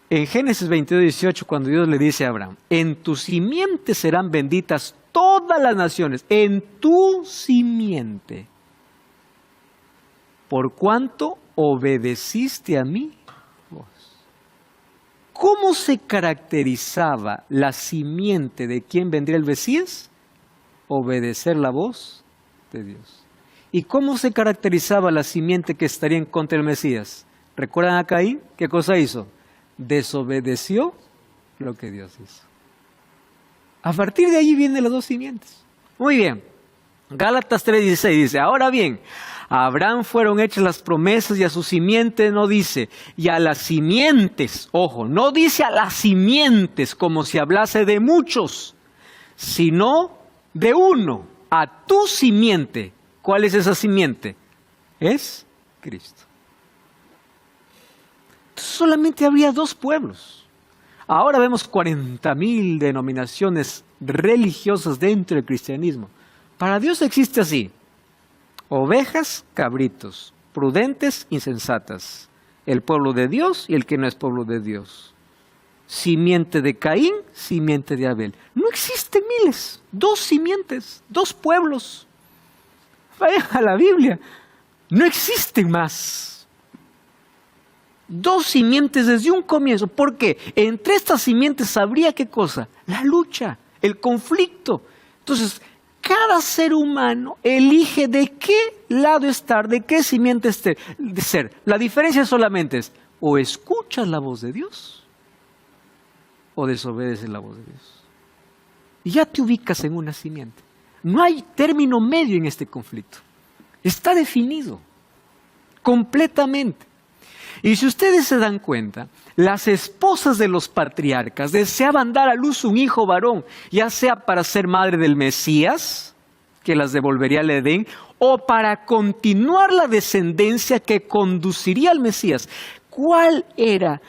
En Génesis 22:18, cuando Dios le dice a Abraham, en tu simiente serán benditas todas las naciones, en tu simiente. Por cuanto obedeciste a mí. ¿Cómo se caracterizaba la simiente de quién vendría el Mesías? Obedecer la voz de Dios. ¿Y cómo se caracterizaba la simiente que estaría en contra del Mesías? ¿Recuerdan a Caín? ¿Qué cosa hizo? Desobedeció lo que Dios hizo. A partir de allí vienen las dos simientes. Muy bien. Gálatas 3:16 dice, ahora bien, a Abraham fueron hechas las promesas y a su simiente no dice, y a las simientes, ojo, no dice a las simientes como si hablase de muchos, sino de uno, a tu simiente. ¿Cuál es esa simiente? Es Cristo. Entonces solamente habría dos pueblos. Ahora vemos 40,000 denominaciones religiosas dentro del cristianismo. Para Dios existe así. Ovejas, cabritos, prudentes, insensatas. El pueblo de Dios y el que no es pueblo de Dios. Simiente de Caín, simiente de Abel. No existen miles, 2 simientes, 2 pueblos. Vayan a la Biblia, no existen más. 2 simientes desde un comienzo. ¿Por qué? Entre estas simientes habría ¿qué cosa? La lucha, el conflicto. Entonces, cada ser humano elige de qué lado estar, de qué simiente ser. La diferencia solamente es, o escuchas la voz de Dios, o desobedeces la voz de Dios. Y ya te ubicas en una simiente. No hay término medio en este conflicto. Está definido completamente. Y si ustedes se dan cuenta, las esposas de los patriarcas deseaban dar a luz un hijo varón, ya sea para ser madre del Mesías, que las devolvería al Edén, o para continuar la descendencia que conduciría al Mesías. ¿Cuál era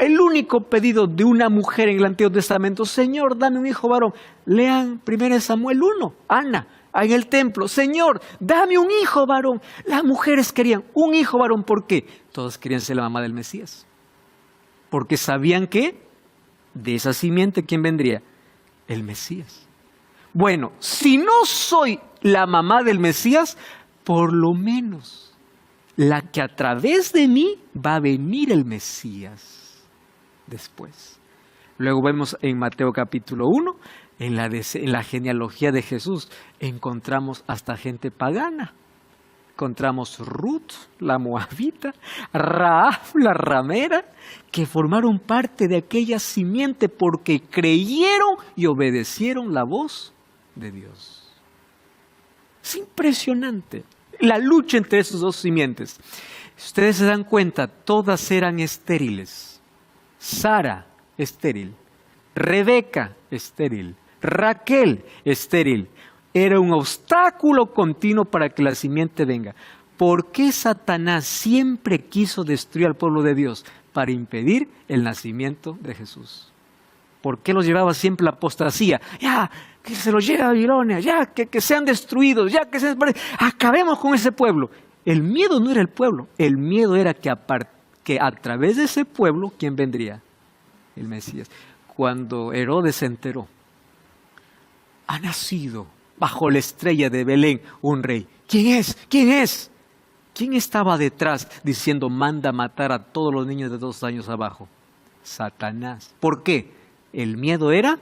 el único pedido de una mujer en el Antiguo Testamento? Señor, dame un hijo varón. Lean 1 Samuel 1, Ana, en el templo. Señor, dame un hijo varón. Las mujeres querían un hijo varón. ¿Por qué? Todas querían ser la mamá del Mesías. Porque sabían que de esa simiente, ¿quién vendría? El Mesías. Bueno, si no soy la mamá del Mesías, por lo menos la que a través de mí va a venir el Mesías después. Luego vemos en Mateo capítulo 1, en la genealogía de Jesús, encontramos hasta gente pagana. Encontramos Ruth, la moabita, Rahab, la ramera, que formaron parte de aquella simiente porque creyeron y obedecieron la voz de Dios. Es impresionante la lucha entre esos 2 simientes. Si ustedes se dan cuenta, todas eran estériles. Sara, estéril. Rebeca, estéril. Raquel, estéril. Era un obstáculo continuo para que la simiente venga. ¿Por qué Satanás siempre quiso destruir al pueblo de Dios? Para impedir el nacimiento de Jesús. ¿Por qué los llevaba siempre la apostasía? Ya, que se los lleve a Babilonia, ya, que sean destruidos, ya, acabemos con ese pueblo. El miedo no era el pueblo, el miedo era que a través de ese pueblo, ¿quién vendría? El Mesías. Cuando Herodes se enteró, ha nacido bajo la estrella de Belén un rey. ¿Quién es? ¿Quién es? ¿Quién estaba detrás diciendo manda matar a todos los niños de 2 años abajo? Satanás. ¿Por qué? El miedo era,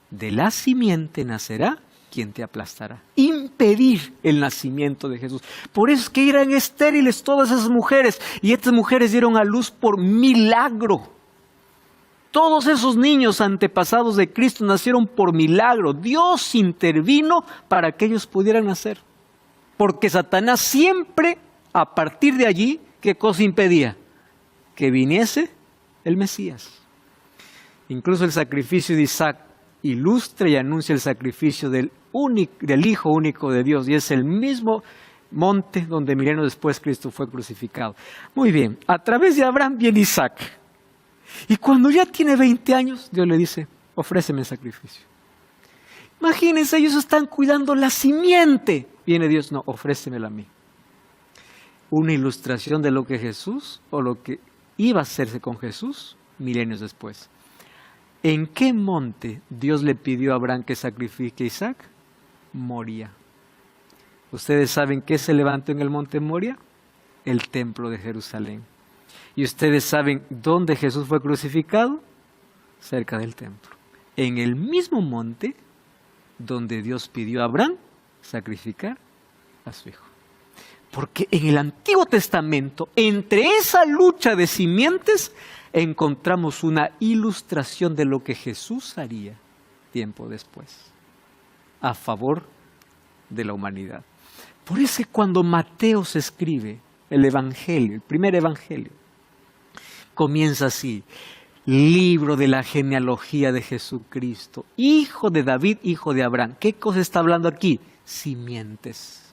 de la simiente nacerá quien te aplastará. Impedir el nacimiento de Jesús. Por eso es que eran estériles todas esas mujeres. Y estas mujeres dieron a luz por milagro. Todos esos niños antepasados de Cristo nacieron por milagro. Dios intervino para que ellos pudieran nacer. Porque Satanás siempre, a partir de allí, ¿qué cosa impedía? Que viniese el Mesías. Incluso el sacrificio de Isaac ilustra y anuncia el sacrificio del Hijo único de Dios. Y es el mismo monte donde milenios después Cristo fue crucificado. Muy bien, a través de Abraham viene Isaac. Y cuando ya tiene 20 años, Dios le dice, ofréceme el sacrificio. Imagínense, ellos están cuidando la simiente. Viene Dios, no, ofrécemela a mí. Una ilustración de lo que Jesús, o lo que iba a hacerse con Jesús, milenios después. ¿En qué monte Dios le pidió a Abraham que sacrifique a Isaac? Moría. ¿Ustedes saben qué se levantó en el monte Moria? El templo de Jerusalén. ¿Y ustedes saben dónde Jesús fue crucificado? Cerca del templo. En el mismo monte donde Dios pidió a Abraham sacrificar a su hijo. Porque en el Antiguo Testamento, entre esa lucha de simientes, encontramos una ilustración de lo que Jesús haría tiempo después, a favor de la humanidad. Por eso cuando Mateo se escribe el Evangelio, el primer Evangelio, comienza así: libro de la genealogía de Jesucristo, hijo de David, hijo de Abraham. ¿Qué cosa está hablando aquí? Simientes.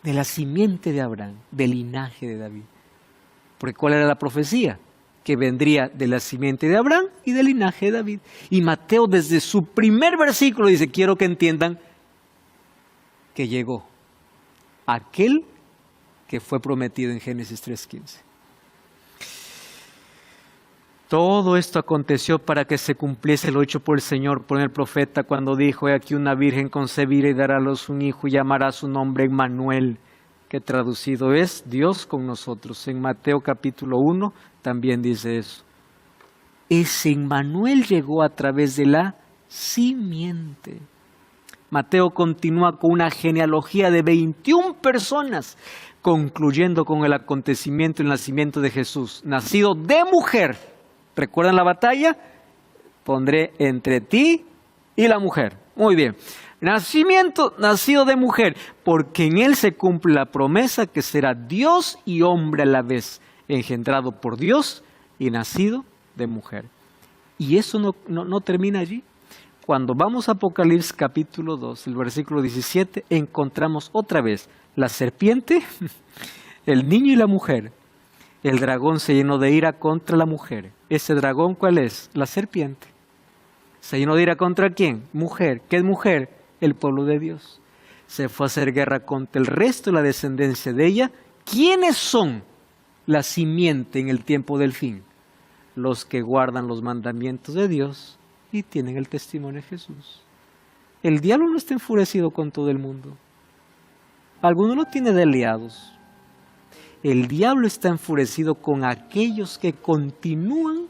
De la simiente de Abraham, del linaje de David. Porque ¿cuál era la profecía? Que vendría de la simiente de Abraham y del linaje de David. Y Mateo desde su primer versículo dice, quiero que entiendan que llegó aquel que fue prometido en Génesis 3:15. Todo esto aconteció para que se cumpliese lo dicho por el Señor, por el profeta, cuando dijo: he aquí una virgen concebirá y dará a luz un hijo y llamará su nombre Emmanuel, que traducido es Dios con nosotros. En Mateo capítulo 1 también dice eso. Ese Emmanuel llegó a través de la simiente. Mateo continúa con una genealogía de 21 personas, concluyendo con el acontecimiento, el nacimiento de Jesús, nacido de mujer. ¿Recuerdan la batalla? Pondré entre ti y la mujer. Muy bien. Nacimiento, nacido de mujer, porque en él se cumple la promesa que será Dios y hombre a la vez, engendrado por Dios y nacido de mujer. Y eso no termina allí. Cuando vamos a Apocalipsis capítulo 2, el versículo 17, encontramos otra vez la serpiente, el niño y la mujer. El dragón se llenó de ira contra la mujer. ¿Ese dragón cuál es? La serpiente. ¿Se llenó de ira contra quién? Mujer. ¿Qué es mujer? El pueblo de Dios. Se fue a hacer guerra contra el resto de la descendencia de ella. ¿Quiénes son la simiente en el tiempo del fin? Los que guardan los mandamientos de Dios y tienen el testimonio de Jesús. El diablo no está enfurecido con todo el mundo. Alguno lo tiene de aliados. El diablo está enfurecido con aquellos que continúan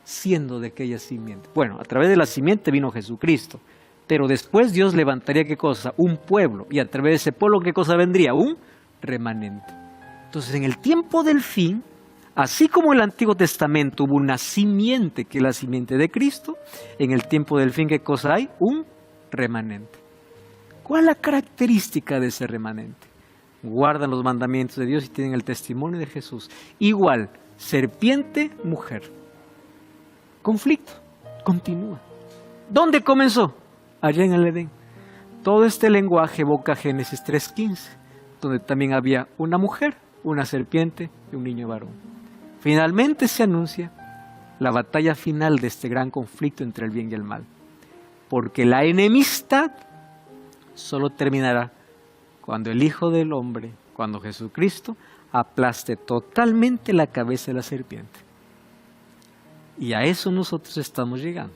siendo de aquella simiente. Bueno, a través de la simiente vino Jesucristo, pero después Dios levantaría ¿qué cosa? Un pueblo, y a través de ese pueblo ¿qué cosa vendría? Un remanente. Entonces, en el tiempo del fin, así como en el Antiguo Testamento hubo una simiente, que es la simiente de Cristo, en el tiempo del fin ¿qué cosa hay? Un remanente. ¿Cuál es la característica de ese remanente? Guardan los mandamientos de Dios y tienen el testimonio de Jesús. Igual, serpiente, mujer. Conflicto, continúa. ¿Dónde comenzó? Allá en el Edén. Todo este lenguaje evoca Génesis 3:15, donde también había una mujer, una serpiente y un niño varón. Finalmente se anuncia la batalla final de este gran conflicto entre el bien y el mal. Porque la enemistad solo terminará cuando el Hijo del Hombre, cuando Jesucristo, aplaste totalmente la cabeza de la serpiente. Y a eso nosotros estamos llegando.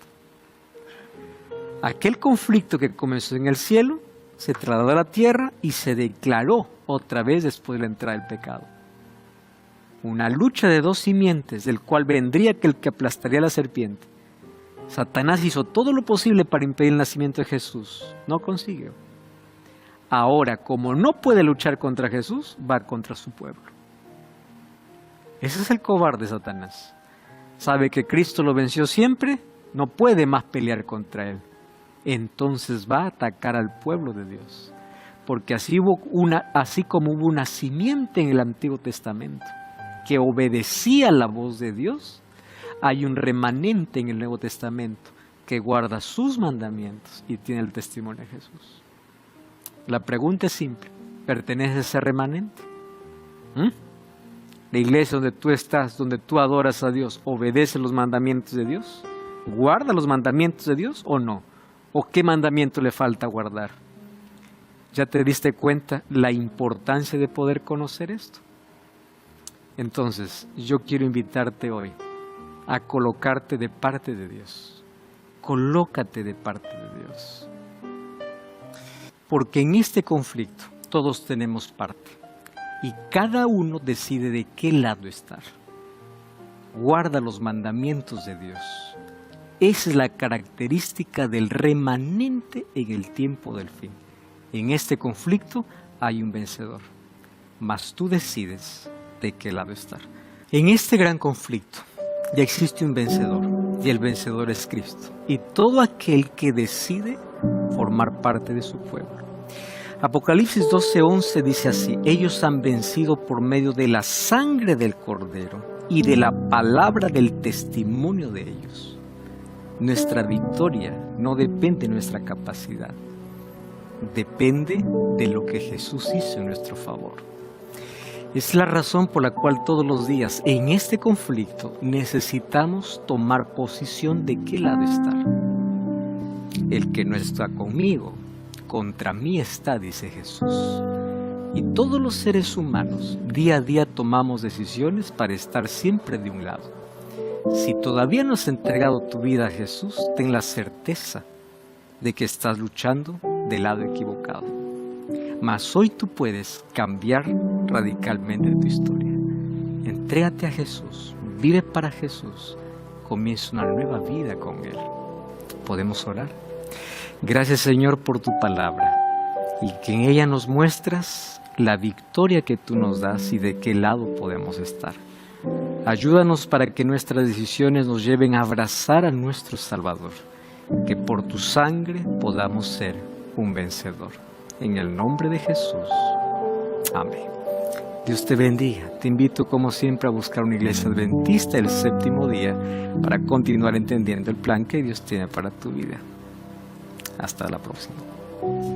Aquel conflicto que comenzó en el cielo, se trasladó a la tierra y se declaró otra vez después de la entrada del pecado. Una lucha de dos simientes, del cual vendría aquel que aplastaría a la serpiente. Satanás hizo todo lo posible para impedir el nacimiento de Jesús. No consiguió. Ahora, como no puede luchar contra Jesús, va contra su pueblo. Ese es el cobarde Satanás. Sabe que Cristo lo venció siempre, no puede más pelear contra él. Entonces va a atacar al pueblo de Dios. Porque así como hubo una simiente en el Antiguo Testamento que obedecía la voz de Dios, hay un remanente en el Nuevo Testamento que guarda sus mandamientos y tiene el testimonio de Jesús. La pregunta es simple: ¿perteneces a ese remanente? La iglesia donde tú estás, donde tú adoras a Dios, ¿obedece los mandamientos de Dios? ¿Guarda los mandamientos de Dios o no? ¿O qué mandamiento le falta guardar? ¿Ya te diste cuenta la importancia de poder conocer esto? Entonces, yo quiero invitarte hoy a colocarte de parte de Dios. Colócate de parte de Dios. Porque en este conflicto todos tenemos parte y cada uno decide de qué lado estar. Guarda los mandamientos de Dios. Esa es la característica del remanente en el tiempo del fin. En este conflicto hay un vencedor, mas tú decides de qué lado estar. En este gran conflicto ya existe un vencedor y el vencedor es Cristo y todo aquel que decide formar parte de su pueblo. Apocalipsis 12:11 dice así: ellos han vencido por medio de la sangre del Cordero y de la palabra del testimonio de ellos. Nuestra victoria no depende de nuestra capacidad, depende de lo que Jesús hizo en nuestro favor. Es la razón por la cual todos los días en este conflicto necesitamos tomar posición de qué lado estar. El que no está conmigo, contra mí está, dice Jesús. Y todos los seres humanos día a día tomamos decisiones para estar siempre de un lado. Si todavía no has entregado tu vida a Jesús, ten la certeza de que estás luchando del lado equivocado. Mas hoy tú puedes cambiar radicalmente tu historia. Entrégate a Jesús, vive para Jesús, comienza una nueva vida con Él. ¿Podemos orar? Gracias, Señor, por tu palabra y que en ella nos muestras la victoria que tú nos das y de qué lado podemos estar. Ayúdanos para que nuestras decisiones nos lleven a abrazar a nuestro Salvador, que por tu sangre podamos ser un vencedor. En el nombre de Jesús. Amén. Dios te bendiga. Te invito como siempre a buscar una iglesia adventista el séptimo día para continuar entendiendo el plan que Dios tiene para tu vida. Hasta la próxima.